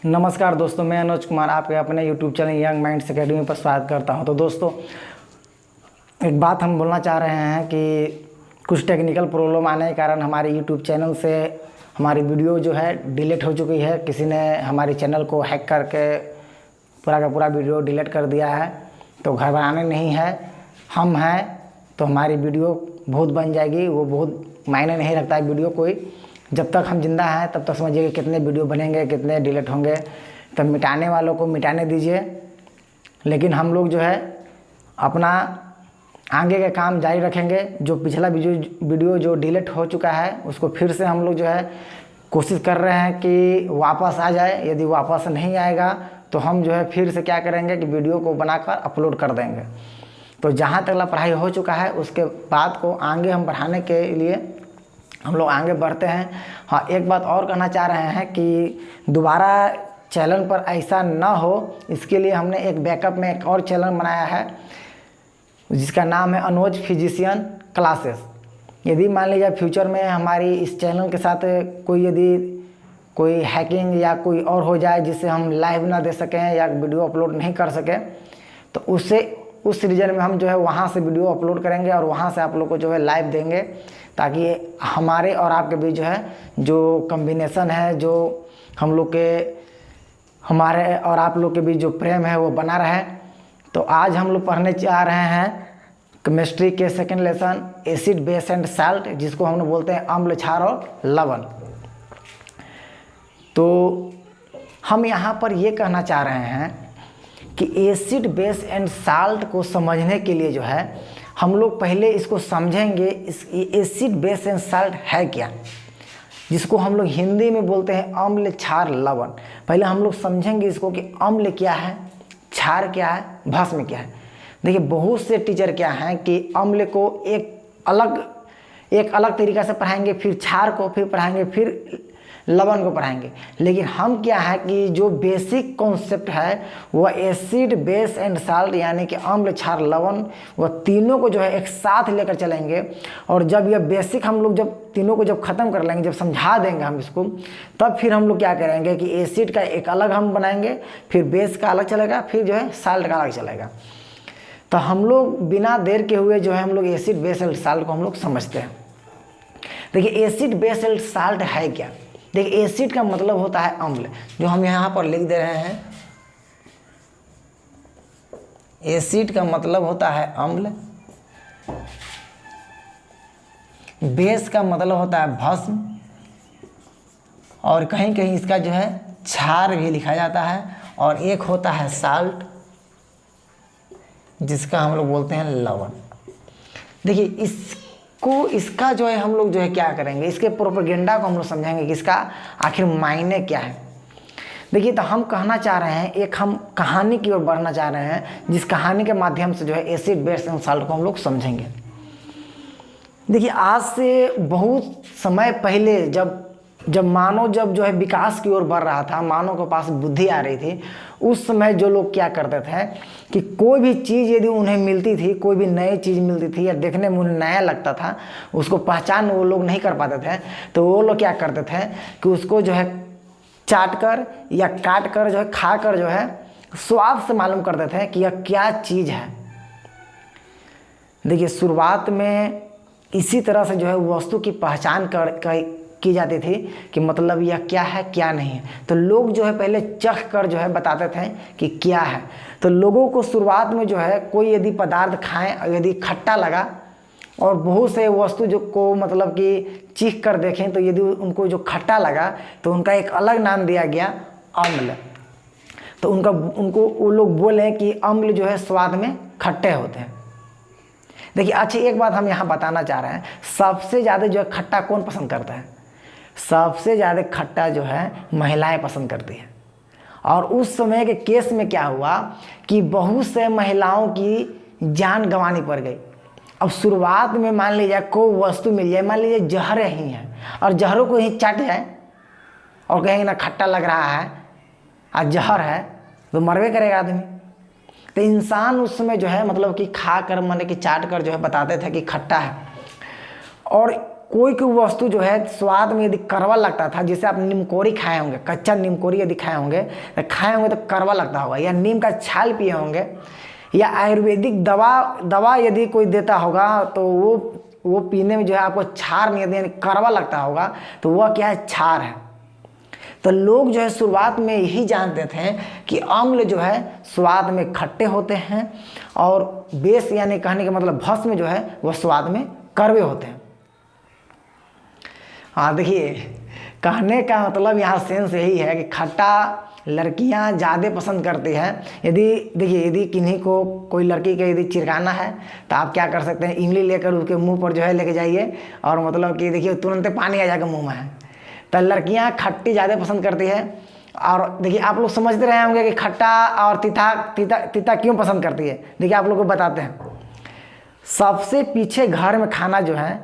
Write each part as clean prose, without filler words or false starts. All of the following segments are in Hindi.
नमस्कार दोस्तों, मैं अनुज कुमार आपके अपने YouTube channel young minds academy पर स्वागत करता हूं। तो दोस्तों, एक बात हम बोलना चाह रहे हैं कि कुछ टेक्निकल प्रॉब्लम आने के कारण हमारे YouTube चैनल से हमारी वीडियो जो है डिलीट हो चुकी है। किसी ने हमारे चैनल को हैक करके पूरा का पूरा वीडियो डिलीट कर दिया है। तो घबराने नहीं है, हम हैं तो हमारी वीडियो बहुत बन जाएगी। वो बहुत मायने नहीं रखता है वीडियो कोई, जब तक हम जिंदा हैं तब तक समझिए कितने वीडियो बनेंगे, कितने डिलीट होंगे। तब मिटाने वालों को मिटाने दीजिए, लेकिन हम लोग जो है अपना आगे का काम जारी रखेंगे। जो पिछला वीडियो जो डिलीट हो चुका है उसको फिर से हम लोग जो है कोशिश कर रहे हैं कि वापस आ जाए। यदि वापस नहीं आएगा तो हम जो है फिर से क्या करेंगे कि वीडियो को बनाकर अपलोड कर देंगे। तो जहाँ तक पढ़ाई हो चुका है उसके बाद को आगे हम बढ़ाने के लिए हम लोग आगे बढ़ते हैं। हाँ, एक बात और कहना चाह रहे हैं कि दोबारा चैनल पर ऐसा ना हो, इसके लिए हमने एक बैकअप में एक और चैनल बनाया है जिसका नाम है अनुज फिजिशियन क्लासेस। यदि मान लीजिए फ्यूचर में हमारी इस चैनल के साथ कोई हैकिंग या कोई और हो जाए जिससे हम लाइव ना दे सकें या वीडियो अपलोड नहीं कर सकें, तो उस रीजन में हम जो है वहाँ से वीडियो अपलोड करेंगे और वहाँ से आप लोग को जो है लाइव देंगे, ताकि हमारे और आपके बीच जो है जो कम्बिनेशन है, जो हम लोग के हमारे और आप लोग के बीच जो प्रेम है वो बना रहे। तो आज हम लोग पढ़ने जा रहे हैं केमिस्ट्री के second lesson acid base and salt, जिसको हम लोग बोलते हैं अम्ल, क्षार और लवण। तो हम यहाँ पर ये कहना चाह रहे हैं कि एसिड बेस एंड साल्ट को समझने के लिए जो है हम लोग पहले इसको समझेंगे। इस एसिड बेस एंड साल्ट है क्या, जिसको हम लोग हिंदी में बोलते हैं अम्ल, क्षार, लवण। पहले हम लोग समझेंगे इसको कि अम्ल क्या है, क्षार क्या है, भस्म क्या है। देखिए, बहुत से टीचर क्या हैं कि अम्ल को एक अलग तरीक़ा से पढ़ाएंगे, फिर क्षार को फिर पढ़ाएंगे, फिर लवण को पढ़ाएंगे। लेकिन हम क्या है कि जो बेसिक कॉन्सेप्ट है वह एसिड बेस एंड साल्ट यानी कि अम्ल, क्षार, लवण, वह तीनों को जो है एक साथ लेकर चलेंगे। और जब यह बेसिक हम लोग जब तीनों को जब ख़त्म कर लेंगे, जब समझा देंगे हम इसको, तब फिर हम लोग क्या करेंगे कि एसिड का एक अलग हम बनाएंगे, फिर बेस का अलग चलेगा, फिर जो है साल्ट का अलग चलेगा। तो हम लोग बिना देर के हुए जो है हम लोग एसिड बेस एंड साल्ट को हम लोग समझते हैं। देखिए, एसिड बेस एंड साल्ट है क्या। देखिए, एसिड का मतलब होता है अम्ल, जो हम यहाँ पर लिख दे रहे हैं। एसिड का मतलब होता है अम्ल, बेस का मतलब होता है भस्म, और कहीं कहीं इसका जो है क्षार भी लिखा जाता है, और एक होता है साल्ट जिसका हम लोग बोलते हैं लवण। देखिए, इसका जो है हम लोग जो है क्या करेंगे, इसके प्रोपेगेंडा को हम लोग समझेंगे कि इसका आखिर मायने क्या है। देखिए, तो हम कहना चाह रहे हैं, एक हम कहानी की ओर बढ़ना चाह रहे हैं, जिस कहानी के माध्यम से जो है एसिड बेस एंड साल्ट को हम लोग समझेंगे। देखिए, आज से बहुत समय पहले जब मानव जो है विकास की ओर बढ़ रहा था, मानव के पास बुद्धि आ रही थी, उस समय जो लोग क्या करते थे कि कोई भी चीज़ यदि उन्हें मिलती थी, कोई भी नई चीज़ मिलती थी या देखने में उन्हें नया लगता था, उसको पहचान वो लोग नहीं कर पाते थे। तो वो लोग क्या करते थे कि उसको जो है चाट कर या काट कर जो है खा कर जो है स्वाद से मालूम करते थे कि यह क्या चीज़ है। देखिए, शुरुआत में इसी तरह से जो है वस्तु की पहचान की जाती थी कि मतलब यह क्या है क्या नहीं है। तो लोग जो है पहले चख कर जो है बताते थे कि क्या है। तो लोगों को शुरुआत में जो है कोई यदि पदार्थ खाएं और यदि खट्टा लगा, और बहुत से वस्तु जो को मतलब कि चीख कर देखें, तो यदि उनको जो खट्टा लगा तो उनका एक अलग नाम दिया गया अम्ल। तो उनको वो लोग बोले कि अम्ल जो है स्वाद में खट्टे होते हैं। देखिए, अच्छी एक बात हम यहाँ बताना चाह रहे हैं, सबसे ज़्यादा जो है खट्टा कौन पसंद करता है। सबसे ज़्यादा खट्टा जो है महिलाएं पसंद करती हैं। और उस समय के केस में क्या हुआ कि बहुत से महिलाओं की जान गंवानी पड़ गई। अब शुरुआत में मान लीजिए कोई वस्तु मिल जाए, मान लीजिए जहर ही है, और जहरों को ही चाट जाए और कहेंगे ना खट्टा लग रहा है और जहर है, तो मरवे करेगा आदमी। तो इंसान उस समय जो है मतलब कि खा कर, माने कि चाट कर जो है बताते थे कि खट्टा है। और कोई कोई वस्तु जो है स्वाद में यदि कड़वा लगता था, जैसे आप नीमकोरी खाए होंगे, कच्चा नीमकोरी यदि खाए होंगे तो कड़वा लगता होगा, या नीम का छाल पिए होंगे, या आयुर्वेदिक दवा यदि कोई देता होगा तो वो पीने में जो है आपको क्षार नहीं, यानी कड़वा लगता होगा, तो वह क्या है, क्षार है। तो लोग जो है शुरुआत में यही जानते थे कि अम्ल जो है स्वाद में खट्टे होते हैं और बेस यानी कहने का मतलब भस्म जो है वह स्वाद में कड़वे होते हैं। हाँ देखिए, कहने का मतलब यहाँ सेंस यही है कि खट्टा लड़कियाँ ज़्यादा पसंद करती हैं। यदि किन्हीं को कोई लड़की के यदि चिरकाना है तो आप क्या कर सकते हैं, इमली लेकर उसके मुंह पर जो है लेके जाइए और मतलब कि देखिए तुरंत पानी आ जाएगा मुंह में। तो लड़कियाँ खट्टी ज़्यादा पसंद करती है। और देखिए आप लोग समझते रहे होंगे कि खट्टा और तीता क्यों पसंद करती है। देखिए आप लोग को बताते हैं, सबसे पीछे घर में खाना जो है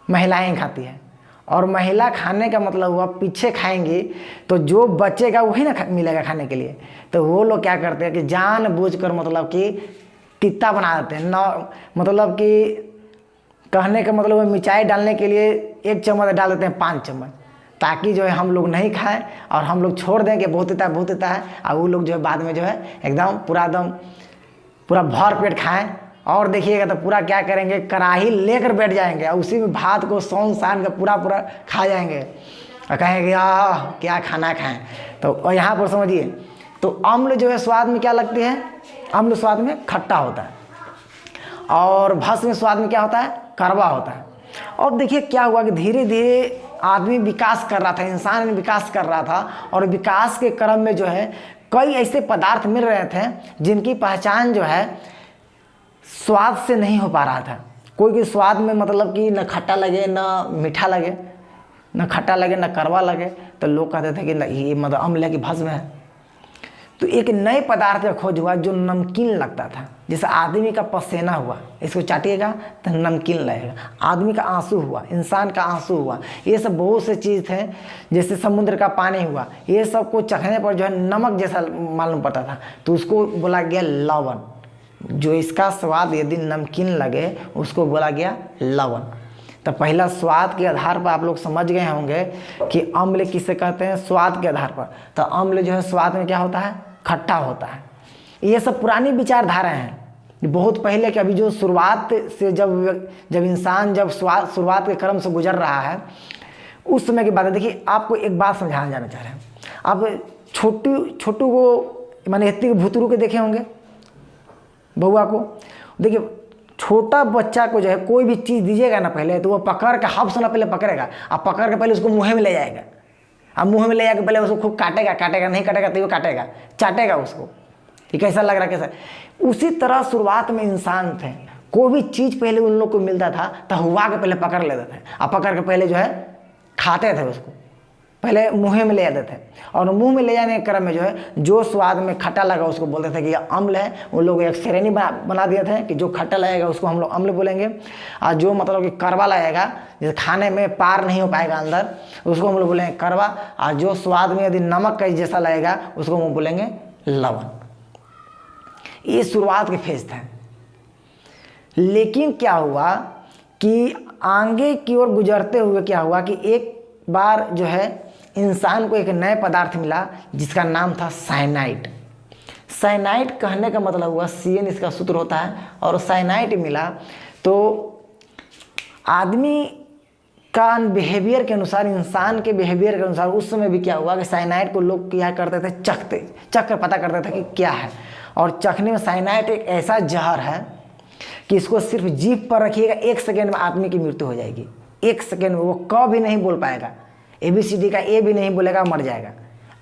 महिलाएं खाती है, और महिला खाने का मतलब हुआ पीछे खाएंगी तो जो बचेगा वही ना मिलेगा खाने के लिए। तो वो लोग क्या करते हैं कि जानबूझकर मतलब कि तीता बना देते हैं ना, मतलब कि कहने का मतलब मिर्चाई डालने के लिए 1 चम्मच डाल देते हैं 5 चम्मच, ताकि जो है हम लोग नहीं खाएं और हम लोग छोड़ दें कि बहुत देता है, और वो लोग जो है बाद में जो है एकदम पूरा भर पेट खाएं। और देखिएगा तो पूरा क्या करेंगे, कढ़ाई लेकर बैठ जाएंगे और उसी में भात को सौन सान कर पूरा खा जाएंगे और कहेंगे क्या खाना खाएं। तो यहाँ पर समझिए, तो अम्ल जो है स्वाद में क्या लगती है, अम्ल स्वाद में खट्टा होता है और भस्म स्वाद में क्या होता है, कड़वा होता है। और देखिए क्या हुआ कि धीरे धीरे आदमी विकास कर रहा था, इंसान विकास कर रहा था, और विकास के क्रम में जो है कई ऐसे पदार्थ मिल रहे थे जिनकी पहचान जो है स्वाद से नहीं हो पा रहा था। कोई स्वाद में मतलब कि न खट्टा लगे न मीठा लगे, न खट्टा लगे न कड़वा लगे, तो लोग कहते थे कि ये मतलब अम्ल की भस्म है। तो एक नए पदार्थ का खोज हुआ जो नमकीन लगता था। जैसे आदमी का पसीना हुआ, इसको चाटिएगा तो नमकीन लगेगा। आदमी का आंसू हुआ, इंसान का आंसू हुआ, ये सब बहुत से चीज़ थे। जैसे समुद्र का पानी हुआ, ये सब को चखने पर जो है नमक जैसा मालूम पड़ता था, तो उसको बोला गया लवण। जो इसका स्वाद यदि नमकीन लगे उसको बोला गया लवण। तो पहला स्वाद के आधार पर आप लोग समझ गए होंगे कि अम्ल किसे कहते हैं, स्वाद के आधार पर। तो अम्ल जो है स्वाद में क्या होता है, खट्टा होता है। ये सब पुरानी विचारधारा हैं, बहुत पहले के। अभी जो शुरुआत से जब इंसान शुरुआत के क्रम से गुजर रहा है उस समय की बात है। देखिए आपको एक बात समझाना जाना चाह रहे हैं। आप छोटू को माने इतनी भुतरू के देखे होंगे, बउआ को। देखिए छोटा बच्चा को जो है कोई भी चीज़ दीजिएगा ना पहले, तो वो पकड़ के हाफ सोना पहले पकड़ेगा और पकड़ के पहले उसको मुँह में ले जाएगा। अब मुँह में ले जाकर पहले उसको खूब काटेगा, नहीं काटेगा तो वो काटेगा, चाटेगा उसको कि कैसा लग रहा है, कैसा। उसी तरह शुरुआत में इंसान थे, कोई भी चीज़ पहले उन लोग को मिलता था तो हुआ के पहले पकड़ लेते थे और पकड़ के पहले जो है खाते थे, उसको पहले मुँह में ले जाते थे। और मुंह में ले जाने के क्रम में जो है जो स्वाद में खट्टा लगा उसको बोलते थे कि यह अम्ल है। वो लोग एक श्रेणी बना दिए थे कि जो खट्टा लगेगा उसको हम लोग अम्ल बोलेंगे, और जो मतलब कि कड़वा लगेगा, जैसे खाने में पार नहीं हो पाएगा अंदर, उसको हम लोग बोलेंगे कड़वा। और जो स्वाद में यदि नमक का जैसा लगेगा उसको हम बोलेंगे लवण। ये शुरुआत के फेज थे। लेकिन क्या हुआ कि आगे की ओर गुजरते हुए क्या हुआ कि एक बार जो है इंसान को एक नए पदार्थ मिला जिसका नाम था साइनाइड। साइनाइड कहने का मतलब हुआ CN इसका सूत्र होता है, और साइनाइड मिला तो आदमी का बिहेवियर के अनुसार, इंसान के बिहेवियर के अनुसार उस समय भी क्या हुआ कि साइनाइड को लोग क्या करते थे, चख कर पता करते थे कि क्या है। और चखने में साइनाइड एक ऐसा जहर है कि इसको सिर्फ जीभ पर रखिएगा, 1 सेकेंड में आदमी की मृत्यु हो जाएगी। 1 सेकेंड में वो क भी नहीं बोल पाएगा, ABCD का A भी नहीं बोलेगा, मर जाएगा।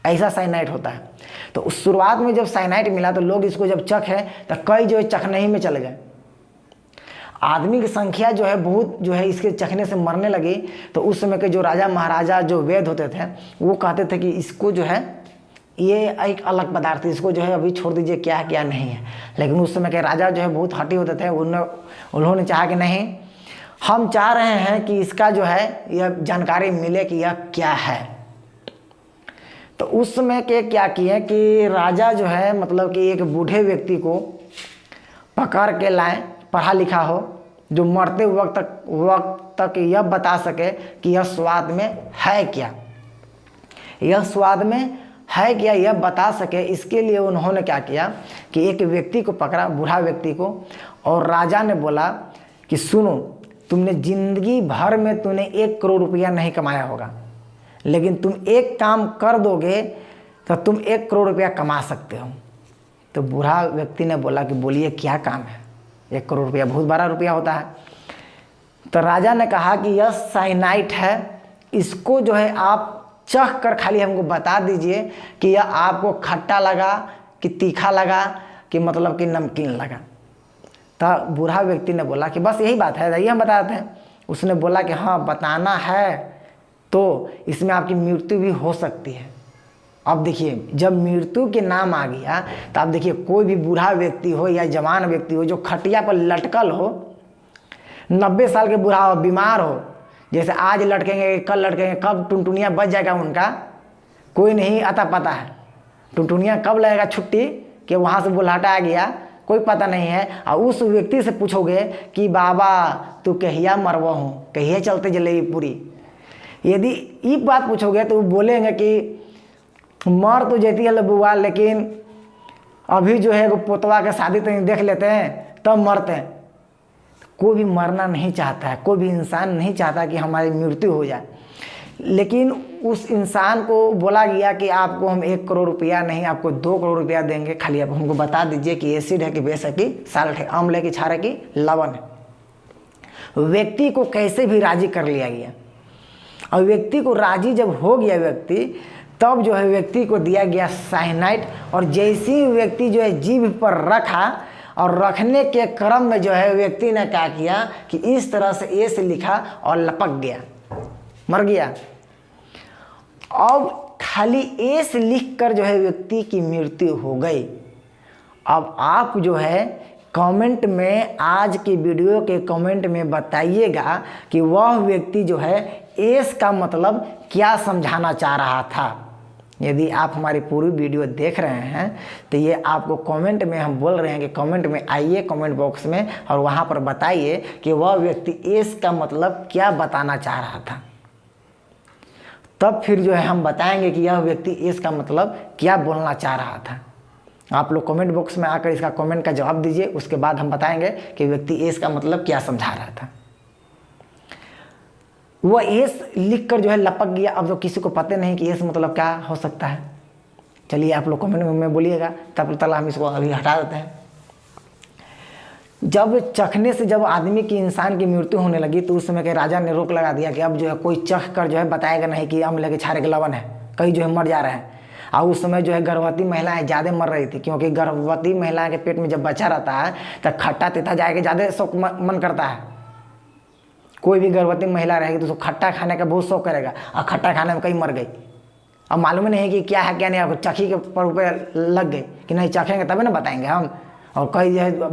ऐसा साइनाइड होता है। तो उस शुरुआत में जब साइनाइड मिला तो लोग इसको जब चखे तो कई जो है चखने ही में चले गए। आदमी की संख्या जो है बहुत जो है इसके चखने से मरने लगी। तो उस समय के जो राजा महाराजा जो वैद्य होते थे वो कहते थे कि इसको जो है ये एक अलग पदार्थ है, इसको जो है अभी छोड़ दीजिए, क्या है क्या नहीं है। लेकिन उस समय के राजा जो है बहुत हठी होते थे, उन्होंने चाहा कि नहीं, हम चाह रहे हैं कि इसका जो है यह जानकारी मिले कि यह क्या है। तो उस समय के क्या किए कि राजा जो है मतलब कि एक बूढ़े व्यक्ति को पकड़ के लाए, पढ़ा लिखा हो, जो मरते वक्त तक यह बता सके कि यह स्वाद में है क्या, यह स्वाद में है क्या, यह बता सके। इसके लिए उन्होंने क्या किया कि एक व्यक्ति को पकड़ा, बूढ़ा व्यक्ति को, और राजा ने बोला कि सुनो, तुमने जिंदगी भर में तूने 1 करोड़ रुपया नहीं कमाया होगा, लेकिन तुम एक काम कर दोगे तो तुम 1 करोड़ रुपया कमा सकते हो। तो बूढ़ा व्यक्ति ने बोला कि बोलिए क्या काम है, 1 करोड़ रुपया बहुत बड़ा रुपया होता है। तो राजा ने कहा कि यह साइनाइड है, इसको जो है आप चख कर खाली हमको बता दीजिए कि यह आपको खट्टा लगा कि तीखा लगा कि मतलब कि नमकीन लगा। तो बूढ़ा व्यक्ति ने बोला कि बस यही बात है, यही हम बताते हैं। उसने बोला कि हाँ बताना है तो इसमें आपकी मृत्यु भी हो सकती है। अब देखिए, जब मृत्यु के नाम आ गया तो आप देखिए, कोई भी बूढ़ा व्यक्ति हो या जवान व्यक्ति हो जो खटिया पर लटकल हो, 90 साल के बूढ़ा हो, बीमार हो, जैसे आज लटकेंगे कल लटकेंगे, कब टुनटुनिया बच जाएगा उनका कोई नहीं आता पता है। टुनटुनिया कब लगेगा छुट्टी कि वहाँ से बुलाहटा आ गया, कोई पता नहीं है। और उस व्यक्ति से पूछोगे कि बाबा तू कहिया मरवा हूँ, कहिया चलते जलेबी पूरी, यदि ये बात पूछोगे तो वो बोलेंगे कि मर तो जाती है बुआ, लेकिन अभी जो है वो पोतवा के शादी तो देख लेते हैं तब मरते हैं। कोई भी मरना नहीं चाहता है, कोई भी इंसान नहीं चाहता कि हमारी मृत्यु हो जाए, लेकिन उस इंसान को बोला गया कि आपको हम 1 करोड़ रुपया नहीं, आपको 2 करोड़ रुपया देंगे, खाली आप हमको बता दीजिए कि एसिड है कि बेस है कि साल्ट है, अम्ल है कि क्षार है कि लवण है। व्यक्ति को कैसे भी राजी कर लिया गया, और व्यक्ति को राजी जब हो गया व्यक्ति, तब जो है व्यक्ति को दिया गया साइनाइड। और जैसे ही व्यक्ति जो है जीभ पर रखा, और रखने के क्रम में जो है व्यक्ति ने क्या किया कि इस तरह से ए से लिखा और लपक गया, मर गया। अब खाली ए से लिख कर जो है व्यक्ति की मृत्यु हो गई। अब आप जो है कमेंट में, आज की वीडियो के कमेंट में बताइएगा कि वह व्यक्ति जो है एस का मतलब क्या समझाना चाह रहा था। यदि आप हमारी पूरी वीडियो देख रहे हैं तो ये आपको कमेंट में हम बोल रहे हैं कि कमेंट में आइए, कमेंट बॉक्स में, और वहाँ पर बताइए कि वह व्यक्ति एस का मतलब क्या बताना चाह रहा था। तब फिर जो है हम बताएंगे कि यह व्यक्ति एस का मतलब क्या बोलना चाह रहा था। आप लोग कमेंट बॉक्स में आकर इसका कमेंट का जवाब दीजिए, उसके बाद हम बताएंगे कि व्यक्ति एस का मतलब क्या समझा रहा था। वह एस लिख कर जो है लपक गया। अब तो किसी को पता नहीं कि एस मतलब क्या हो सकता है। चलिए आप लोग कमेंट में बोलिएगा, तब तक हम इसको अभी हटा देते हैं। जब चखने से जब आदमी की, इंसान की मृत्यु होने लगी तो उस समय के राजा ने रोक लगा दिया कि अब जो है कोई चख कर जो है बताएगा नहीं कि अम्ल के क्षार के लवण है, कई जो है मर जा रहे हैं। और उस समय जो है गर्भवती महिलाएं ज़्यादा मर रही थी, क्योंकि गर्भवती महिलाएं के पेट में जब बच्चा रहता है तो खट्टा तीखा जाएगा ज़्यादा शौक मन करता है। कोई भी गर्भवती महिला रहेगी तो उसको खट्टा खाने का बहुत शौक करेगा, और खट्टा खाने में कई मर गई। अब मालूम नहीं है कि क्या है क्या नहीं, आपको चखी के पर लग गई कि नहीं चखेंगे तभी ना बताएंगे हम। और कई जो है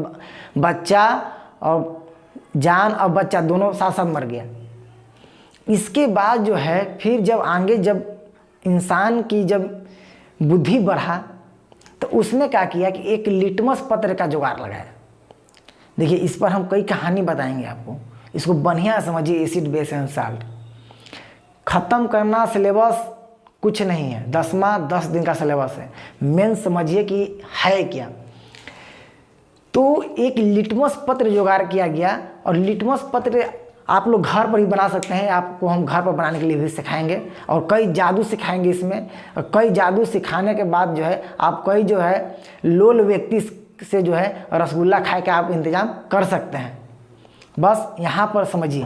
बच्चा और जान और बच्चा दोनों साथ साथ मर गया। इसके बाद जो है फिर जब आगे जब इंसान की जब बुद्धि बढ़ा तो उसने क्या किया कि एक लिटमस पत्र का जुगाड़ लगाया। देखिए इस पर हम कई कहानी बताएंगे आपको, इसको बढ़िया समझिए। एसिड बेस एंड साल्ट ख़त्म करना सिलेबस कुछ नहीं है, 10 दिन का सिलेबस है। मेन समझिए कि है क्या। तो एक लिटमस पत्र जुगाड़ किया गया, और लिटमस पत्र आप लोग घर पर ही बना सकते हैं। आपको हम घर पर बनाने के लिए भी सिखाएंगे, और कई जादू सिखाएंगे इसमें। और कई जादू सिखाने के बाद जो है आप कई जो है लोल व्यक्ति से जो है रसगुल्ला खाए के आप इंतज़ाम कर सकते हैं। बस यहाँ पर समझिए,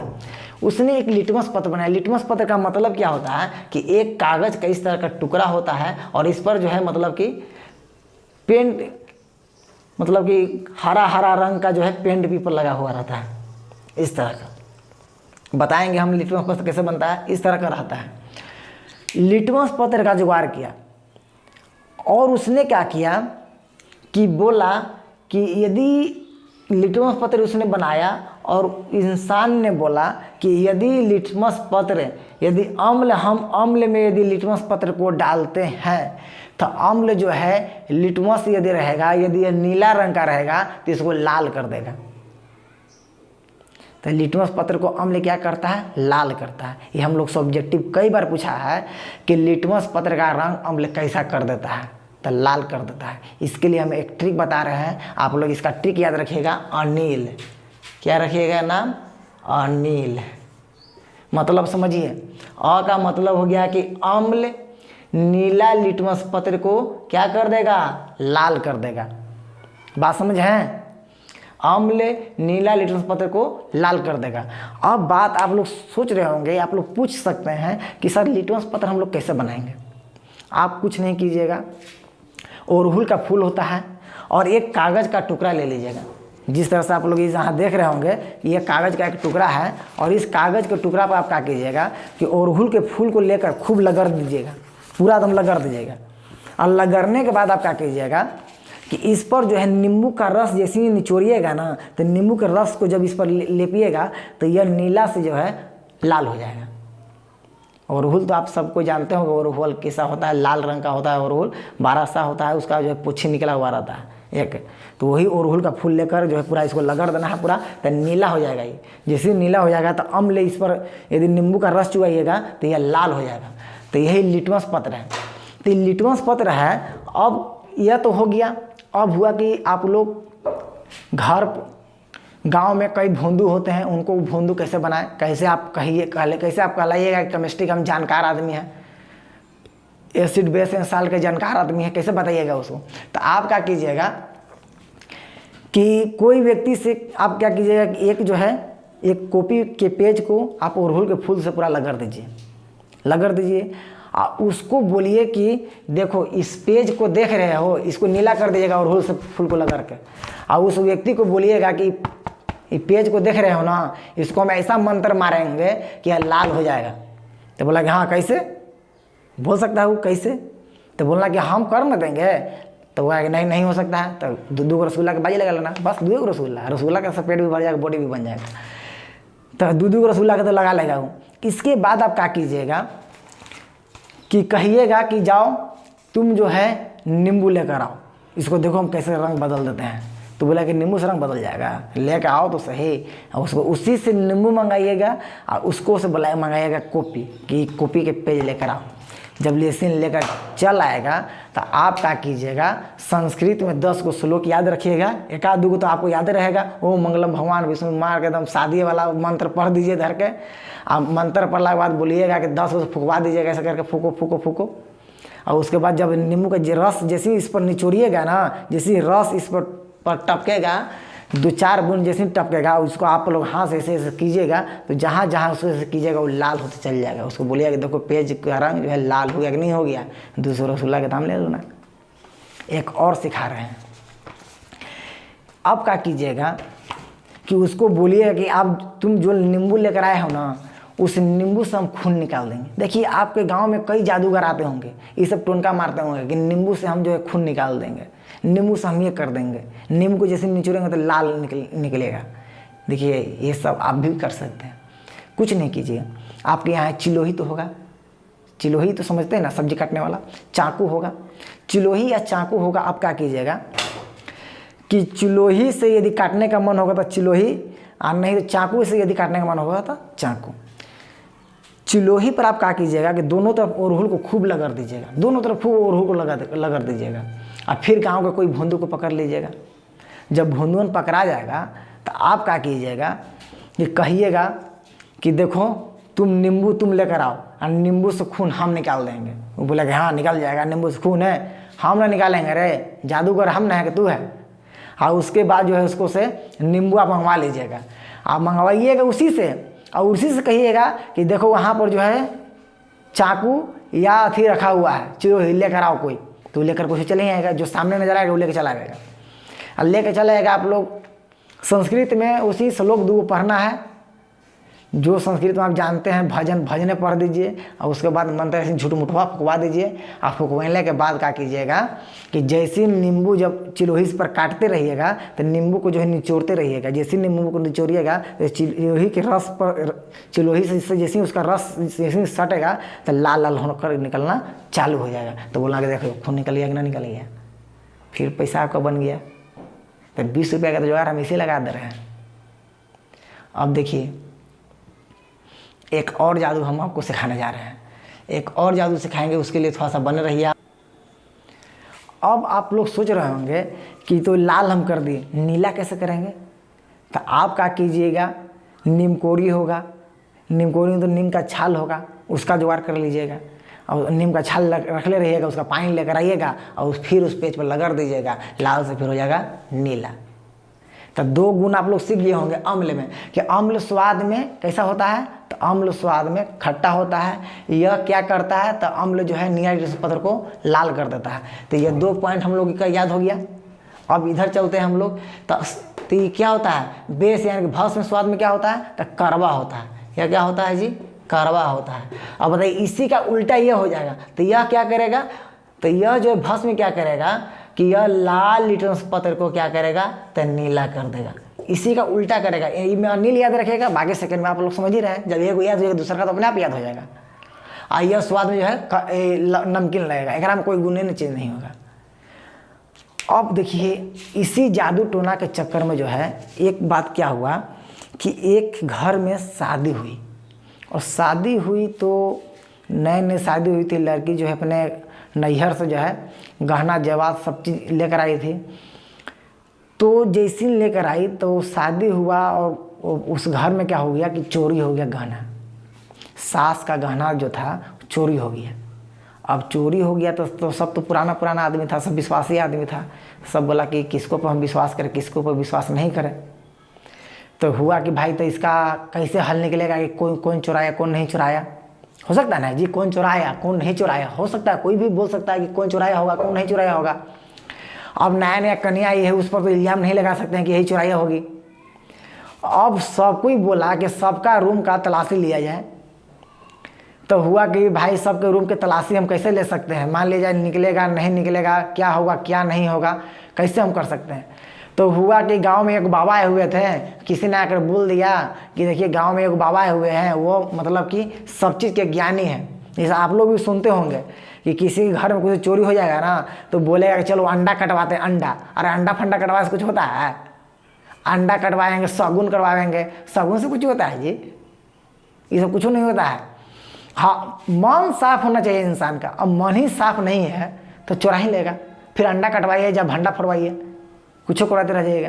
उसने एक लिटमस पत्र बनाया। लिटमस पत्र का मतलब क्या होता है कि एक कागज़ का इस तरह का टुकड़ा होता है, और इस पर जो है मतलब कि पेंट, मतलब कि हरा हरा रंग का जो है पेंट पेपर लगा हुआ रहता है, इस तरह का। बताएंगे हम लिटमस पत्र कैसे बनता है, इस तरह का रहता है। लिटमस पत्र का जुगाड़ किया, और उसने क्या किया कि बोला कि यदि लिटमस पत्र उसने बनाया, और इंसान ने बोला कि यदि लिटमस पत्र, यदि हम अम्ल में यदि लिटमस पत्र को डालते हैं तो अम्ल जो है लिटमस यदि रहेगा, यदि यह नीला रंग का रहेगा तो इसको लाल कर देगा। तो लिटमस पत्र को अम्ल क्या करता है? लाल करता है। ये हम लोग सब्जेक्टिव कई बार पूछा है कि लिटमस पत्र का रंग अम्ल कैसा कर देता है? तो लाल कर देता है। इसके लिए हम एक ट्रिक बता रहे हैं, आप लोग इसका ट्रिक याद रखिएगा, अनिल। क्या रखिएगा नाम? अनिल। मतलब समझिए, अ का मतलब हो गया कि अम्ल नीला लिटमस पत्र को क्या कर देगा? लाल कर देगा। बात समझ है? अम्ल नीला लिटमस पत्र को लाल कर देगा। अब बात आप लोग सोच रहे होंगे, आप लोग पूछ सकते हैं कि सर लिटमस पत्र हम लोग कैसे बनाएंगे? आप कुछ नहीं कीजिएगा, अड़हुल का फूल होता है और एक कागज़ का टुकड़ा ले लीजिएगा। जिस तरह से आप लोग यहाँ देख रहे होंगे, ये कागज़ का एक टुकड़ा है और इस कागज़ के टुकड़ा पर आप क्या कीजिएगा कि अड़हुल के फूल को लेकर खूब लगड़ दीजिएगा, पूरा एकदम लगड़ दीजिएगा। और लगड़ने के बाद आप क्या कीजिएगा कि इस पर जो है नींबू का रस जैसे ही निचोड़िएगा ना, तो नींबू के रस को जब इस पर लेपिएगा तो यह नीला से जो है लाल हो जाएगा। अड़हुल तो आप सबको जानते होंगे, अड़हुल कैसा होता है? लाल रंग का होता है अड़हुल, बारह सा होता है, उसका जो है पुच्छी निकला हुआ रहता है एक। तो वही अड़हुल का फूल लेकर जो है पूरा इसको लगड़ देना है पूरा, तो नीला हो जाएगा। ये जैसे ही नीला हो जाएगा तो अम्ल इस पर यदि नींबू का रस चुआइएगा तो यह लाल हो जाएगा। तो यही लिटमस पत्र है। तो ये लिटमस पत्र है। अब यह तो हो गया। अब हुआ कि आप लोग घर गांव में कई भोंदू होते हैं, उनको भोंदू कैसे बनाएं? कैसे आप कैसे आप कहलाइएगा केमिस्ट्री का हम जानकार आदमी है, एसिड बेस साल के जानकार आदमी है, कैसे बताइएगा उसको? तो आप क्या कीजिएगा कि कोई व्यक्ति से आप क्या कीजिएगा कि एक जो है एक कॉपी के पेज को आप अड़हुल के फूल से पूरा लगड़ दीजिए और उसको बोलिए कि देखो इस पेज को देख रहे हो, इसको नीला कर दीजिएगा अड़हुल से फूल को लगा के। और उस व्यक्ति को बोलिएगा कि ये पेज को देख रहे हो ना, इसको हम ऐसा मंत्र मारेंगे कि यह लाल हो जाएगा। तो बोला कि हाँ कैसे? बोल सकता है वो कैसे? तो बोलना कि हम कर न देंगे। तो बोला कि नहीं हो सकता है। तो दूध रसगुल्ला के बाजी लगा लेना, बस दूध रसगुल्ला का सब पेट भी भर जाएगा, बॉडी भी बन जाएगा। तो दूध रसगुल्ला का तो लगा लेगा वो। इसके बाद आप क्या कीजिएगा कि कहिएगा कि जाओ तुम जो है नींबू लेकर आओ, इसको देखो हम कैसे रंग बदल देते हैं। तो बोला कि नींबू से रंग बदल जाएगा, लेकर आओ तो सही। और उसको उसी से नींबू मंगाइएगा और उसको से मंगाइएगा कॉपी, कि कॉपी के पेज लेकर आओ। जब लेसिन लेकर चल आएगा तो आप क्या कीजिएगा, संस्कृत में 10 को श्लोक याद रखिएगा, एक आध दो तो आपको याद रहेगा। ओ मंगलम भगवान विष्णु मार के एकदम शादी वाला मंत्र पढ़ दीजिए धर के। आप मंत्र पढ़ने के बाद बोलिएगा कि 10 को फुकवा दीजिएगा, ऐसा करके फूको। और उसके बाद जब नींबू का रस जैसे ही इस पर निचोड़िएगा ना, जैसे रस इस पर टपकेगा, 2-4 बूंद जैसे टपकेगा, उसको आप लोग हाथ से ऐसे कीजिएगा तो जहाँ उसको ऐसे कीजिएगा वो लाल होते चल जाएगा। उसको बोलिएगा कि देखो पेज का रंग जो है लाल हो गया कि नहीं हो गया, दूसरे रसगुल्ला के दाम ले लो ना। एक और सिखा रहे हैं। अब क्या कीजिएगा कि उसको बोलिएगा कि आप तुम जो नींबू लेकर आए हो ना, उस नींबू से हम खून निकाल देंगे। देखिए आपके गांव में कई जादूगर आते होंगे, ये सब टोनका मारते होंगे कि नींबू से हम जो है खून निकाल देंगे, नींबू से हम ये कर देंगे, नींबू को जैसे निचोड़ेंगे तो लाल निकलेगा। देखिए ये सब आप भी कर सकते हैं। कुछ नहीं कीजिए, आपके यहाँ चिलोही तो होगा, चिलोही तो समझते हैं ना, सब्जी काटने वाला चाकू होगा, चिलोही या चाकू होगा। आप क्या कीजिएगा कि चिलोही से यदि काटने का मन होगा तो चिलोही, और नहीं तो चाकू से यदि काटने का मन होगा तो चाकू। चिलोही पर आप क्या कीजिएगा कि दोनों तरफ अड़हुल को खूब लगड़ दीजिएगा, दोनों तरफ खूब अड़हुल को लगड़ दीजिएगा। और फिर गाँव के कोई भोंदू को पकड़ लीजिएगा। जब भोंदुअन पकड़ा जाएगा तो आप क्या कीजिएगा कि कहिएगा कि देखो तुम लेकर आओ और नींबू से खून हम निकाल देंगे। वो बोला कि हाँ निकल जाएगा, नींबू से खून है, हम ना निकालेंगे रे, जादूगर हम ना है कि तू है। और उसके बाद जो है उसको से नींबू आप मंगवा लीजिएगा, आप मंगवाइएगा उसी से, और उसी से कहिएगा कि देखो वहाँ पर जो है चाकू या अथी रखा हुआ है, चिलोही लेकर आओ कोई। तो लेकर कुछ चले आएगा, जो सामने नजर आएगा वो लेकर चला आएगा। और लेकर चला आएगा। आप लोग संस्कृत में उसी श्लोक 2 पढ़ना है, जो संस्कृत में आप जानते हैं, भजने पढ़ दीजिए। और उसके बाद मंत्र ऐसे झूठ मुठवा फुकवा दीजिए। और फुकवाने के बाद क्या कीजिएगा कि जैसे नींबू जब चिलोही पर काटते रहिएगा तो नींबू को जो है निचोड़ते रहिएगा। जैसे नींबू को निचोड़िएगा तो चिलोही के रस पर, चिलोही से जैसे उसका रस जैसे सटेगा तो लाल लाल होकर निकलना चालू हो जाएगा। तो बोलना कि देखो खून निकल गया कि ना निकल गया। फिर पैसा आपका बन गया। तो 20 रुपये का तो जुगाड़ हम इसे लगा दे रहे हैं। अब देखिए एक और जादू हम आपको सिखाने जा रहे हैं, एक और जादू सिखाएंगे, उसके लिए थोड़ा सा बने रहिए आप। अब आप लोग सोच रहे होंगे कि तो लाल हम कर दिए, नीला कैसे करेंगे? तो आप क्या कीजिएगा, नीम कोरी होगा, नीम कोरी में तो नीम का छाल होगा, उसका जुगाड़ कर लीजिएगा और नीम का छाल रख ले रहिएगा, उसका पानी लेकर आइएगा और फिर उस पेज पर लगा दीजिएगा, लाल से फिर हो जाएगा नीला। तो 2 गुण आप लोग सीख गए होंगे अम्ल में, कि अम्ल स्वाद में कैसा होता है, तो अम्ल स्वाद में खट्टा होता है। यह क्या करता है, तो अम्ल जो है नीला पत्थर को लाल कर देता है। तो ये 2 पॉइंट हम लोग का याद हो गया। अब इधर चलते हैं हम लोग। तो ये क्या होता है, बेस यानी कि भस्म स्वाद में क्या होता है, तो कड़वा होता है। यह क्या होता है जी, कड़वा होता है। अब बताइए इसी का उल्टा यह हो जाएगा, तो यह क्या करेगा, तो यह जो भस्म क्या करेगा कि यह लाल लिटमस पत्र को क्या करेगा, तो नीला कर देगा। इसी का उल्टा करेगा। में अनिल याद रखेगा, बाकी सेकंड में आप लोग समझ ही रहे हैं, जब एक याद हो जाएगा दूसरा का तो अपने आप याद हो जाएगा। और यह स्वाद में जो है नमकीन लगेगा, एक में कोई गुने न चीज़ नहीं होगा। अब देखिए इसी जादू टोना के चक्कर में जो है एक बात क्या हुआ कि एक घर में शादी हुई, और शादी हुई तो नए शादी हुई थी, लड़की जो है अपने नैहर से जो है गहना जेवर सब चीज़ लेकर आई थी। तो जैसी लेकर आई तो शादी हुआ और उस घर में क्या हो गया कि चोरी हो गया गहना। सास का गहना जो था चोरी हो गया। अब चोरी हो गया तो सब तो पुराना आदमी था, सब विश्वासी आदमी था। सब बोला कि किसको पर हम विश्वास करें, किसको पर विश्वास नहीं करें। तो हुआ कि भाई तो इसका कैसे हल निकलेगा कि कौन चुराया कौन नहीं चुराया। हो सकता है ना जी, कौन चुराया कौन नहीं चुराया, हो सकता है कोई भी बोल सकता है कि कौन चुराया होगा कौन नहीं चुराया होगा। अब नया कन्या आई है, उस पर तो इल्ज़ाम नहीं लगा सकते हैं कि यही चुराया होगी। अब सब कोई बोला कि सबका रूम का तलाशी लिया जाए। तो हुआ कि भाई सबके रूम के तलाशी हम कैसे ले सकते हैं, मान लीजिए निकलेगा नहीं निकलेगा, क्या होगा क्या नहीं होगा, कैसे हम कर सकते हैं। तो हुआ कि गांव में एक बाबा आए हुए थे, किसी ने आकर बोल दिया कि देखिए गांव में एक बाबा आए हुए हैं, वो मतलब कि सब चीज़ के ज्ञानी हैं। जैसे आप लोग भी सुनते होंगे कि किसी घर में कुछ चोरी हो जाएगा ना तो बोलेगा कि चलो अंडा कटवाते हैं अंडा। अरे अंडा फंडा कटवाने से कुछ होता है? अंडा कटवाएंगे, शगुन करवाएंगे, शगुन से कुछ होता है जी? ये सब कुछ नहीं होता है। हाँ, मन साफ होना चाहिए इंसान का। अब मन ही साफ नहीं है तो चुरा ही लेगा। फिर अंडा कटवाइए या भंडा फरवाइए, कुछ कराते रह जाइएगा।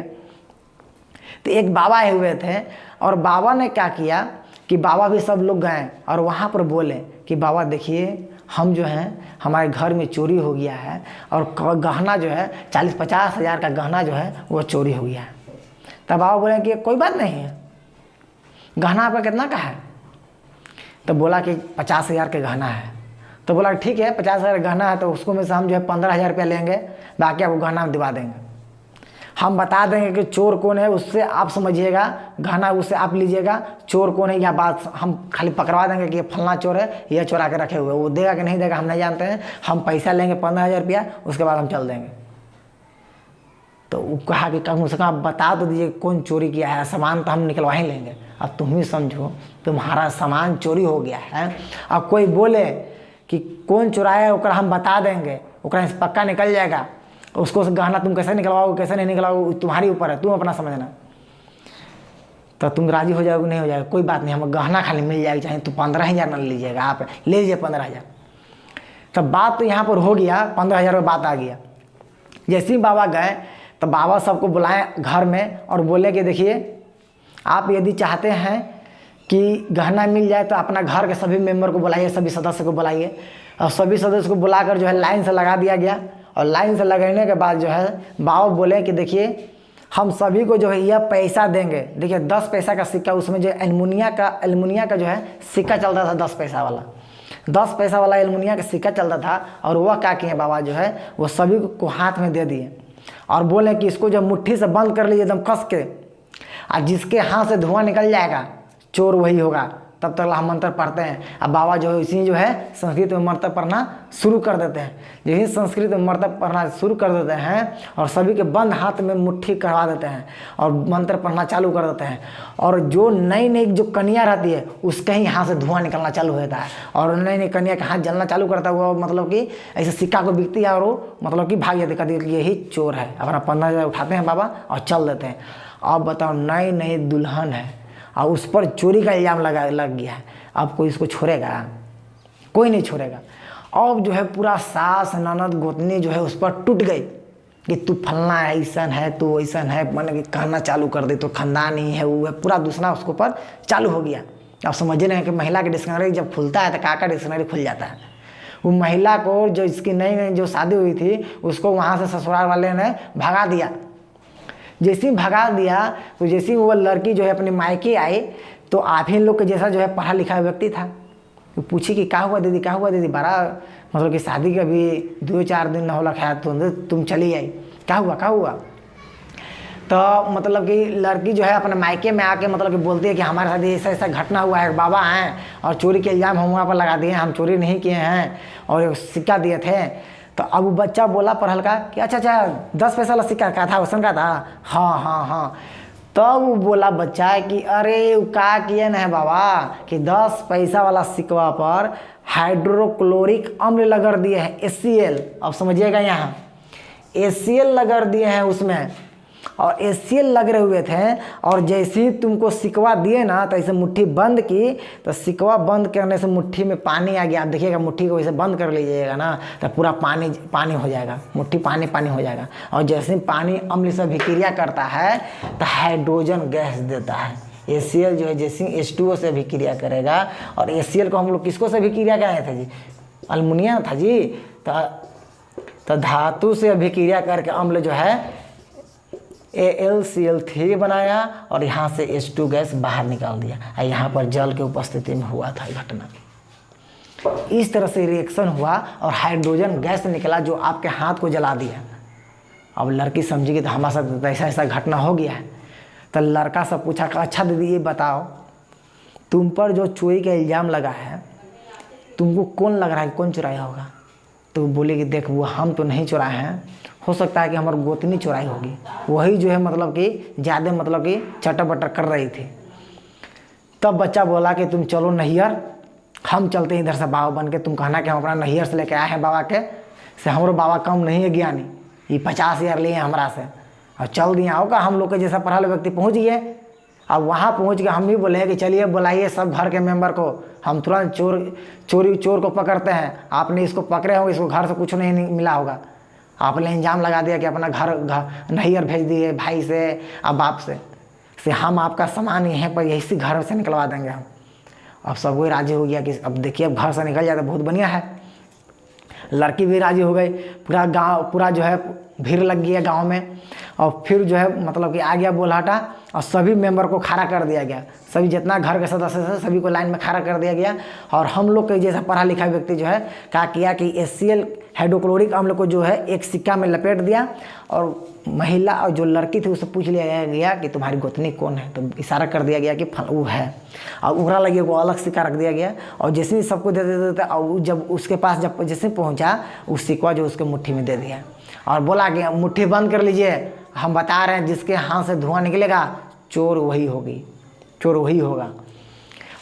तो एक बाबा आए हुए थे और बाबा ने क्या किया कि बाबा भी सब लोग गए और वहाँ पर बोले कि बाबा देखिए हम जो हैं हमारे घर में चोरी हो गया है और गहना जो है 40-50 हज़ार का गहना जो है वो चोरी हो गया है। तब बाबा बोले कि कोई बात नहीं है, गहना आपका कितना का है? तो बोला कि 50 हज़ार का गहना है। तो बोला ठीक है 50 हज़ार गहना है तो उसको में से हम जो है 15 हज़ार रुपया लेंगे, बाकी आपको गहना हम दिवा देंगे। हम बता देंगे कि चोर कौन है, उससे आप समझिएगा, गहना उससे आप लीजिएगा, चोर कौन है यह बात हम खाली पकड़वा देंगे कि ये फलना चोर है, यह चोरा के रखे हुए। वो देगा कि नहीं देगा हम नहीं जानते हैं, हम पैसा लेंगे 15,000 रुपया, उसके बाद हम चल देंगे। तो वो कहा कि कम से कम आप बता तो दीजिए कौन चोरी किया है, सामान तो हम निकलवा ही लेंगे। अब तुम ही समझो तुम्हारा सामान चोरी हो गया है, अब कोई बोले कि कौन चुराया है ओकरा हम बता देंगे, ओकरा से पक्का निकल जाएगा। उसको गहना तुम कैसे निकलवाओगे कैसे नहीं निकलवाओगे तुम्हारी ऊपर है, तुम अपना समझना। तो तुम राजी हो जाओगे नहीं हो जाएगा कोई बात नहीं, हम गहना खाली मिल जाएगा, चाहे तो 15,000 न लीजिएगा, आप ले लीजिए 15,000। तब बात तो यहाँ पर हो गया, 15,000 में बात आ गया। जैसे ही बाबा गए तो बाबा सबको बुलाए घर में और बोले कि देखिए आप यदि चाहते हैं कि गहना मिल जाए तो अपना घर के सभी मेंबर को बुलाइए, सभी सदस्य को बुलाइए। और सभी सदस्य को बुलाकर जो है लाइन से लगा दिया गया। और लाइन से लगाने के बाद जो है बाबा बोले कि देखिए हम सभी को जो है यह पैसा देंगे। देखिए 10 पैसा का सिक्का, उसमें जो एल्युमिनिया का जो है सिक्का चलता था, 10 पैसा वाला, 10 पैसा वाला एल्युमिनिया का सिक्का चलता था। और वह क्या किए बाबा जो है वो सभी को हाथ में दे दिए और बोले कि इसको जो मुट्ठी से बंद कर लीजिए एकदम कस के, और जिसके हाथ से धुआं निकल जाएगा चोर वही होगा। तब तक हम मंत्र पढ़ते हैं। अब बाबा जो है इसी जो है संस्कृत में मंत्र पढ़ना शुरू कर देते हैं। यही संस्कृत में मंत्र पढ़ना शुरू कर देते हैं और सभी के बंद हाथ में मुट्ठी करवा देते हैं और मंत्र पढ़ना चालू कर देते हैं। और जो नई नई जो कन्या रहती है उसके ही हाथ से धुआं निकलना चालू होता है और नई नई कन्या का हाथ जलना चालू करता है। वो मतलब कि ऐसे सिक्का को बिकती है और वो मतलब कि भाग जाती है, यही चोर है। अपना 15,000 उठाते हैं बाबा और चल देते हैं। अब बताओ नई नई दुल्हन है और उस पर चोरी का इल्ज़ाम लग गया है। अब कोई इसको छोड़ेगा? कोई नहीं छोड़ेगा। अब जो है पूरा सास ननद गोतनी जो है उस पर टूट गई कि तू फलना ऐसा है, तू वैसा है, मैंने कहना चालू कर दी, तो खानदान ही है वो है, पूरा दूसरा उसके ऊपर चालू हो गया। अब समझ रहे हैं कि महिला की डिक्शनरी जब खुलता है तो काका डिक्शनरी खुल जाता है। वो महिला को जो इसकी नई नई जो शादी हुई थी उसको वहाँ से ससुराल वाले ने भगा दिया। जैसे ही भगा दिया तो जैसे ही वो लड़की जो है अपने मायके आई तो आप ही लोग के जैसा जो है पढ़ा लिखा व्यक्ति था, तो पूछी कि क्या हुआ दीदी, क्या हुआ दीदी, बड़ा मतलब कि शादी का भी 2-4 दिन न होला खाया तो तुम चली आई, क्या हुआ क्या हुआ? तो मतलब कि लड़की जो है अपने मायके में आके मतलब कि बोलती है कि हमारे साथ ऐसा ऐसा घटना हुआ है, बाबा हैं और चोरी के इल्ज़ाम हम वहाँ पर लगा दिए, हम चोरी नहीं किए हैं और सिक्का दिए थे। तो अब वो बच्चा बोला पढ़ल का कि अच्छा 10 पैसा वाला सिक्का का था, वैसन का था, हाँ। तब वो बोला बच्चा कि अरे वो का किए न है बाबा कि 10 पैसा वाला सिक्का पर हाइड्रोक्लोरिक अम्ल लगा दिए हैं, HCl। अब समझिएगा, यहाँ HCl लगा दिए हैं उसमें, और HCl लग रहे हुए थे। और जैसे ही तुमको सिकवा दिए ना तो ऐसे मुट्ठी बंद की, तो सिकवा बंद करने से मुट्ठी में पानी आ गया। आप देखिएगा मुट्ठी को वैसे बंद कर लीजिएगा ना तो पूरा पानी पानी हो जाएगा, मुट्ठी पानी पानी हो जाएगा। और जैसे ही पानी अम्ल से अभिक्रिया करता है तो हाइड्रोजन गैस देता है। HCl जो है जैसे H2O से अभिक्रिया करेगा, और HCl को हम लोग किसको से अभिक्रिया कराए थे जी? अल्मुनियम था जी। तो धातु से अभिक्रिया करके अम्ल जो है AlCl3 बनाया और यहाँ से H2 गैस बाहर निकाल दिया, और यहाँ पर जल की उपस्थिति में हुआ था घटना। इस तरह से रिएक्शन हुआ और हाइड्रोजन गैस निकला जो आपके हाथ को जला दिया। अब लड़की समझी कि तो हमारे साथ ऐसा ऐसा घटना हो गया है। तो लड़का से पूछा कि अच्छा दीदी ये बताओ, तुम पर जो चोरी का इल्ज़ाम लगा है तुमको कौन लग रहा है, कौन चुराया होगा? तो बोले कि देख वो हम तो नहीं चुराए हैं, हो सकता है कि हमारी गोतनी चुराई होगी, वही जो है मतलब कि ज़्यादा मतलब कि चटर बटर कर रही थी। तब बच्चा बोला कि तुम चलो नैहर, हम चलते हैं इधर से बाबा बन के, तुम कहना कि हम अपना नैहर से लेके आए हैं बाबा के, से हमारे बाबा कम नहीं है ज्ञानी, ये 50,000 लिए हैं हमारा से, और चल दिया होगा हम लोग के जैसा पढ़ा हुआ व्यक्ति पहुँच गए। अब वहाँ पहुँच के हम भी बोले कि चलिए बुलाइए सब घर के मेंबर को, हम तुरंत चोर को पकड़ते हैं। आपने इसको पकड़े हो, इसको घर से कुछ नहीं मिला होगा, आपने इल्ज़ाम लगा दिया कि अपना घर नैहर भेज दिए भाई से अब बाप से हम आपका सामान यहीं पर यही घर से निकलवा देंगे हम। अब सब कोई राजी हो गया कि अब देखिए अब घर से निकल जाए तो बहुत बढ़िया है। लड़की भी राजी हो गई, पूरा गांव पूरा जो है भीड़ लग गई है गांव में। और फिर जो है मतलब कि आ गया बुलाहटा और सभी मेंबर को खड़ा कर दिया गया, सभी जितना घर के सदस्य थे सभी को लाइन में खड़ा कर दिया गया। और हम लोग के जैसा पढ़ा लिखा व्यक्ति जो है क्या किया कि HCl हाइड्रोक्लोरिक अम्ल को जो है एक सिक्का में लपेट दिया, और महिला और जो लड़की थी उससे पूछ लिया गया कि तुम्हारी गोतनी कौन है, तो इशारा कर दिया गया कि वो है, और उगरा लगे वो अलग सिक्का रख दिया गया। और जैसे ही सबको दे देते और जब उसके पास जब जैसे पहुँचा उस सिक्का जो उसके मुट्ठी में दे दिया और बोला कि मुट्ठी बंद कर लीजिए, हम बता रहे हैं जिसके हाथ से धुआं निकलेगा चोर वही होगी, चोर वही होगा।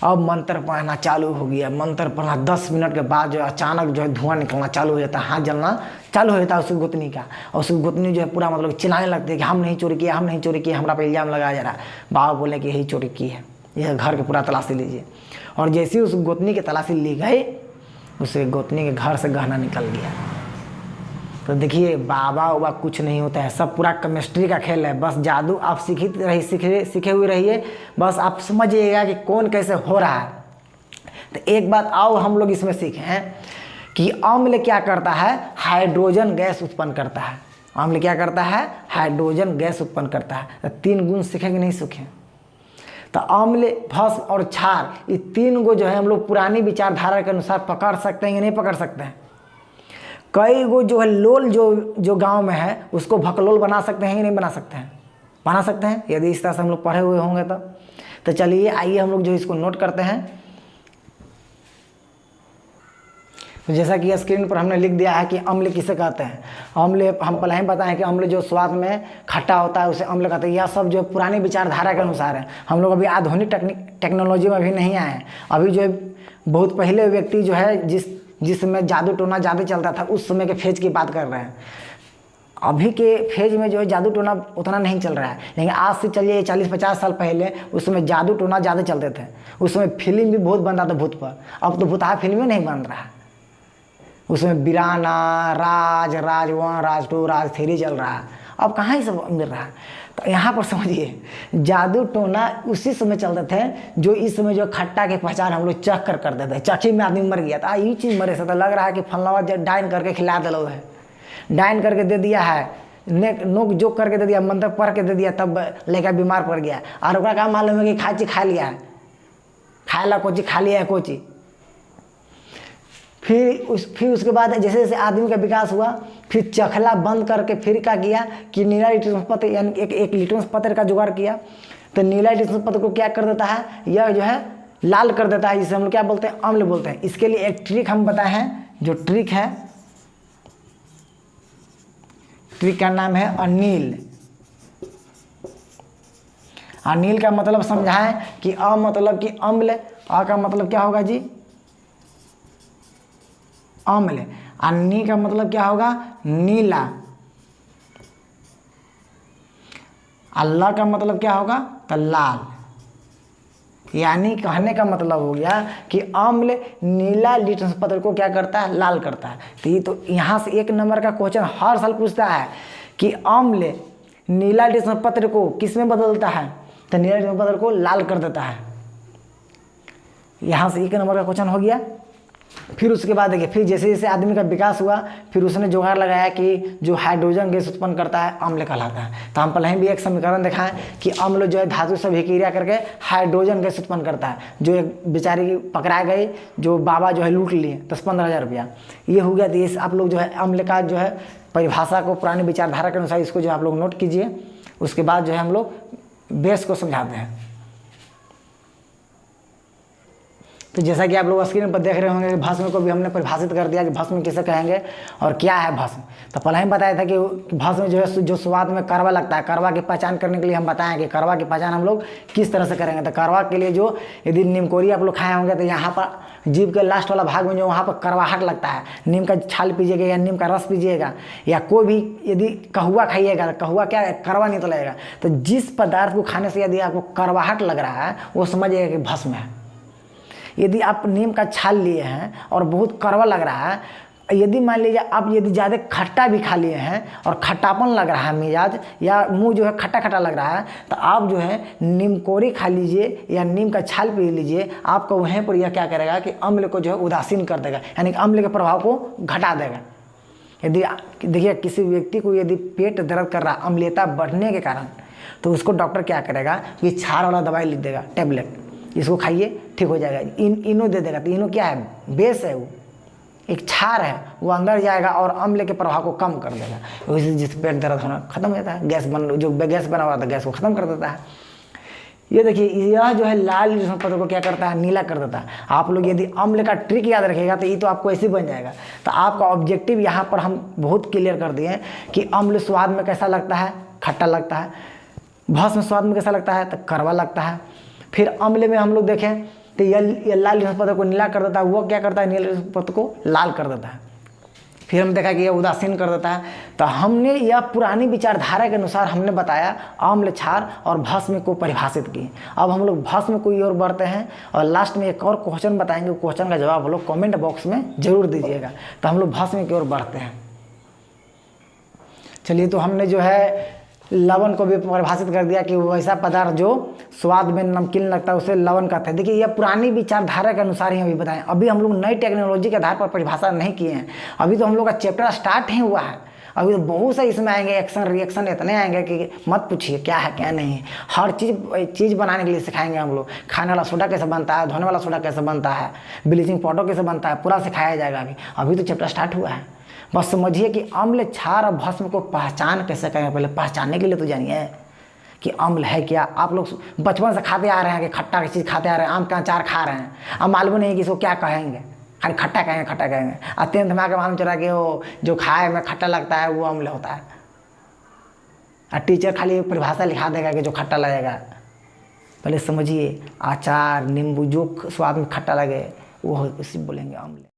अब मंत्र पढ़ना चालू हो गया, मंत्र पढ़ना 10 मिनट के बाद जो अचानक जो है धुआं निकलना चालू हो जाता है, हाथ जलना चालू हो जाता है उसकी गोतनी का। और उसकी गोतनी जो है पूरा मतलब चिल्लाने लगती है कि हम नहीं चोरी किया, हम नहीं चोरी किया, हमारा पे इल्ज़ाम लगाया जा रहा है। बाबा बोले कि यही चोरी की है, यह घर के पूरा तलाशी लीजिए। और जैसे ही उस गोतनी की तलाशी ली गई, उसे गोतनी के घर से गहना निकल गया। तो देखिए बाबा कुछ नहीं होता है, सब पूरा केमिस्ट्री का खेल है। बस जादू आप सीखे हुए रहिए, बस आप समझिएगा कि कौन कैसे हो रहा है। तो एक बात आओ हम लोग इसमें सीखें कि अम्ल क्या करता है, हाइड्रोजन गैस उत्पन्न करता है। अम्ल क्या करता है, हाइड्रोजन गैस उत्पन्न करता है। तो 3 गुण सीखेंगे नहीं सीखें। तो अम्ल, भस्म और क्षार, ये 3 गो जो है हम लोग पुरानी विचारधारा के अनुसार पकड़ सकते हैं या नहीं पकड़ सकते हैं। कई गो जो है लोल जो गांव में है उसको भकलोल बना सकते हैं या नहीं बना सकते हैं, बना सकते हैं यदि इस तरह से हम लोग पढ़े हुए होंगे तो चलिए आइए हम लोग जो इसको नोट करते हैं। तो जैसा कि स्क्रीन पर हमने लिख दिया है कि अम्ल किसे कहते हैं। अम्ल हम पहले ही बताएं कि अम्ल जो स्वाद में खट्टा होता है उसे अम्ल कहते हैं। यह सब जो पुरानी विचारधारा के अनुसार है, हम लोग अभी आधुनिक टेक्नोलॉजी में अभी नहीं आए हैं। अभी जो है बहुत पहले व्यक्ति जो है जिस समय जादू टोना ज़्यादा चलता था उस समय के फेज की बात कर रहे हैं। अभी के फेज में जो है जादू टोना उतना नहीं चल रहा है, लेकिन आज से चलिए 40-50 साल पहले उस समय जादू टोना ज़्यादा चलते थे। उस समय फिल्म भी बहुत बनता था भूत पर। अब तो भूतहा फिल्में नहीं बन रहा है। उसमें बिराना, राज, राज 1, राज 2, राज 3 चल रहा है। अब कहाँ ही सब मिल रहा है। तो यहाँ पर समझिए जादू टोना उसी समय चलते थे जो इस समय जो खट्टा के पहचान हम लोग चख कर करते थे। चखी में आदमी मर गया था, ये चीज़ मरे से तो लग रहा है कि फलनावा डाइन करके खिला दिलो है, डाइन करके दे दिया है, नोक जोक करके दे दिया, मंत्र पढ़ के दे दिया, तब लेकर बीमार पड़ गया। और ओकरा का मालूम है कि खाची खा लिया है, खाएला कोची खा लिया है कोची। फिर उसके बाद जैसे जैसे आदमी का विकास हुआ, फिर चखला बंद करके फिर क्या किया कि नीला लिटमस पत्र यानी एक लिटमस पत्र का जुगाड़ किया। तो नीला लिटमस पत्र को क्या कर देता है, यह जो है लाल कर देता है, जिसे हम लोग क्या बोलते हैं, अम्ल बोलते हैं। इसके लिए एक ट्रिक हम बताए हैं, जो ट्रिक है, ट्रिक का नाम है अनिल। अनिल का मतलब समझाएं कि अ मतलब कि अम्ल, अ का मतलब क्या होगा जी, अम्ल। अन्नी का मतलब क्या होगा, नीला। अल्लाह का मतलब क्या होगा, तो लाल। यानी कहने का मतलब हो गया कि अम्ल नीला लिटमस पत्र को क्या करता है, लाल करता है। तो ये तो यहाँ से 1 नंबर का क्वेश्चन हर साल पूछता है कि अम्ल नीला लिटमस पत्र को किस में बदलता है, तो नीला लिटमस पत्र को लाल कर देता है। यहाँ से 1 नंबर का क्वेश्चन हो गया। फिर उसके बाद देखिए, फिर जैसे जैसे आदमी का विकास हुआ, फिर उसने जुगाड़ लगाया कि जो हाइड्रोजन गैस उत्पन्न करता है अम्ल कहलाता है। तो हम पहले ही भी एक समीकरण दिखाएं कि अम्ल जो है धातु से अभिक्रिया करके हाइड्रोजन गैस उत्पन्न करता है। जो एक बेचारी पकड़ा गई, जो बाबा जो है लूट लिए 10-15 हज़ार रुपया, ये हो गया। तो ये आप लोग जो है अम्ल का जो है परिभाषा को पुरानी विचारधारा के अनुसार इसको जो आप लोग नोट कीजिए। उसके बाद जो है हम लोग बेस को समझाते हैं। तो जैसा कि आप लोग स्क्रीन पर देख रहे होंगे, भस्म को भी हमने परिभाषित कर दिया कि भस्म किसे कहेंगे और क्या है भस्म। तो पहले ही बताया था कि भस्म जो है जो स्वाद में कड़वा लगता है, कड़वा की पहचान करने के लिए हम बताएं कि कड़वा की पहचान हम लोग किस तरह से करेंगे। तो कड़वा के लिए जो यदि नीमकोरी आप लोग खाए होंगे तो यहाँ पर जीभ के लास्ट वाला भाग में जो वहाँ पर कड़वाहट लगता है, नीम का छाल पीजिएगा या नीम का रस पीजिएगा, या कोई भी यदि कहुआ खाइएगा, कहुआ क्या है, कड़वा नहीं तो लगेगा। तो जिस पदार्थ को खाने से यदि आपको कड़वाहट लग रहा है वो समझिएगा कि भस्म है। यदि आप नीम का छाल लिए हैं और बहुत कड़वा लग रहा है, यदि मान लीजिए आप यदि ज़्यादा खट्टा भी खा लिए हैं और खट्टापन लग रहा है मिजाज, या मुंह जो है खट्टा खट्टा लग रहा है, तो आप जो है नीम कोरी खा लीजिए या नीम का छाल पी लीजिए। आपको वहीं पर यह क्या करेगा कि अम्ल को जो है उदासीन कर देगा, यानी कि अम्ल के प्रभाव को घटा देगा। यदि देखिए किसी व्यक्ति को यदि पेट दर्द कर रहा है अम्लीयता बढ़ने के कारण, तो उसको डॉक्टर क्या करेगा, ये क्षार वाला दवाई लिख देगा, टैबलेट, इसको खाइए ठीक हो जाएगा। इनो दे देगा। तो इनो क्या है, बेस है, वो एक क्षार है, वो अंदर जाएगा और अम्ल के प्रभाव को कम कर देगा। वैसे जिस पेट दर्द होना खत्म हो जाता है, जो गैस बना हुआ था गैस को खत्म कर देता है। ये देखिए, यह जो है लाल लिटमस पत्र को क्या करता है, नीला कर देता है। आप लोग यदि अम्ल का ट्रिक याद रखिएगा तो ये तो आपको ऐसे ही बन जाएगा। तो आपका ऑब्जेक्टिव यहाँ पर हम बहुत क्लियर कर दिए कि अम्ल स्वाद में कैसा लगता है, खट्टा लगता है। भस्म स्वाद में कैसा लगता है, तो कड़वा लगता है। फिर अम्ल में हम लोग देखें तो यह लाल लिटमस पत्र को नीला कर देता है, वो क्या करता है, नीले लिटमस पत्र को लाल कर देता है। फिर हम देखा कि यह उदासीन कर देता है। तो हमने यह पुरानी विचारधारा के अनुसार हमने बताया अम्ल, क्षार और भस्म को परिभाषित की। अब हम लोग भस्म को ओर बढ़ते हैं और लास्ट में एक और क्वेश्चन बताएंगे। क्वेश्चन का जवाब हम लोग कॉमेंट बॉक्स में जरूर दीजिएगा। तो हम लोग भस्म की ओर बढ़ते हैं। चलिए, तो हमने जो है लवण को भी परिभाषित कर दिया कि वैसा पदार्थ जो स्वाद में नमकीन लगता है उसे लवण कहते हैं। देखिए, यह पुरानी विचारधारा के अनुसार ही अभी बताएं। अभी हम लोग नई टेक्नोलॉजी के आधार पर परिभाषा नहीं किए हैं। अभी तो हम लोग का चैप्टर स्टार्ट ही हुआ है। अभी तो बहुत से इसमें आएंगे, एक्शन रिएक्शन इतने आएंगे कि मत पूछिए क्या है क्या नहीं है। हर चीज़ बनाने के लिए सिखाएंगे हम लोग। खाने वाला सोडा कैसे बनता है, धोने वाला सोडा कैसे बनता है, ब्लीचिंग पाउडर कैसे बनता है, पूरा सिखाया जाएगा। अभी तो चैप्टर स्टार्ट हुआ है। बस समझिए कि अम्ल, क्षार और भस्म को पहचान कैसे करें। पहले पहचानने के लिए तो जानिए कि अम्ल है क्या। आप लोग बचपन से खाते आ रहे हैं कि खट्टा की चीज़ खाते आ रहे हैं, आम का अचार खा रहे हैं, अब मालूम नहीं कि इसको क्या कहेंगे, खाली खट्टा कहेंगे, खट्टा कहेंगे। अत्यंत में आके मालूम चला कि वो जो खाए में खट्टा लगता है वो अम्ल होता है। और टीचर खाली परिभाषा लिखा देगा कि जो खट्टा लगेगा। पहले समझिए, अचार, नींबू, जो स्वाद में खट्टा लगे वो उसी बोलेंगे अम्ल।